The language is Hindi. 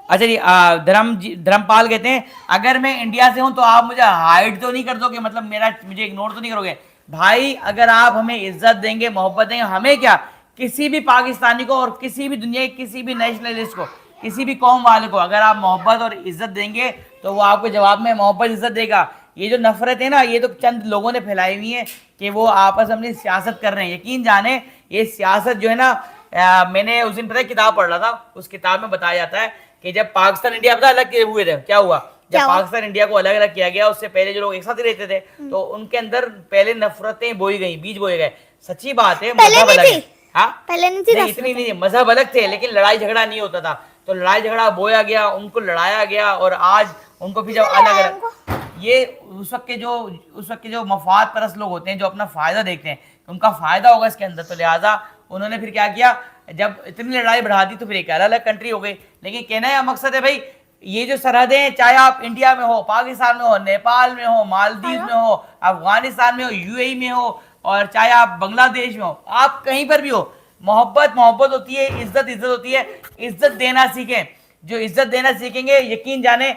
अच्छा जी, धर्मपाल कहते हैं अगर मैं इंडिया से हूं तो आप मुझे हाइड तो नहीं कर दोगे, मतलब मेरा मुझे इग्नोर तो नहीं करोगे। भाई अगर आप हमें इज्जत देंगे, मोहब्बत देंगे, हमें क्या, किसी भी पाकिस्तानी को और किसी भी दुनिया के किसी भी नेशनलिस्ट को, किसी भी कौम वाले को अगर आप मोहब्बत और इज्जत देंगे तो वो आपको जवाब में मोहब्बत इज्जत देगा। ये जो नफरत है ना, ये तो चंद लोगों ने फैलाई हुई है कि वो आपस में अपनी सियासत कर रहे हैं। यकीन जाने ये सियासत जो है ना, मैंने उस दिन पता है किताब पढ़ रहा था, उस किताब में बताया जाता है कि जब पाकिस्तान इंडिया पता अलग हुए थे, क्या हुआ, जब पाकिस्तान इंडिया को अलग अलग किया गया उससे पहले जो लोग एक साथ ही रहते थे तो उनके अंदर पहले नफरतें बोई गई, बीज बोए गए। सच्ची बात है, मजहब अलग है। हाँ, पहले नहीं थी, नहीं इतनी नहीं, मजहब अलग थे लेकिन लड़ाई झगड़ा नहीं होता था। तो लड़ाई झगड़ा बोया गया, उनको लड़ाया गया और आज उनको फिर जब अलग अलग, ये उस वक्त के जो मफाद परस्त लोग होते हैं जो अपना फायदा देखते हैं, उनका फायदा होगा इसके अंदर, तो लिहाजा उन्होंने फिर क्या किया, जब इतनी लड़ाई बढ़ा दी तो फिर एक अलग अलग कंट्री हो गई। लेकिन कहना यह मकसद है भाई, ये जो सरहदें, चाहे आप इंडिया में हो, पाकिस्तान में हो, नेपाल में हो, मालदीव में हो, अफगानिस्तान में हो, यूएई में हो, और चाहे आप बांग्लादेश में हो, आप कहीं पर भी हो, मोहब्बत मोहब्बत होती है, इज्जत इज्जत होती है। इज्जत देना सीखें, जो इज्जत देना सीखेंगे यकीन जाने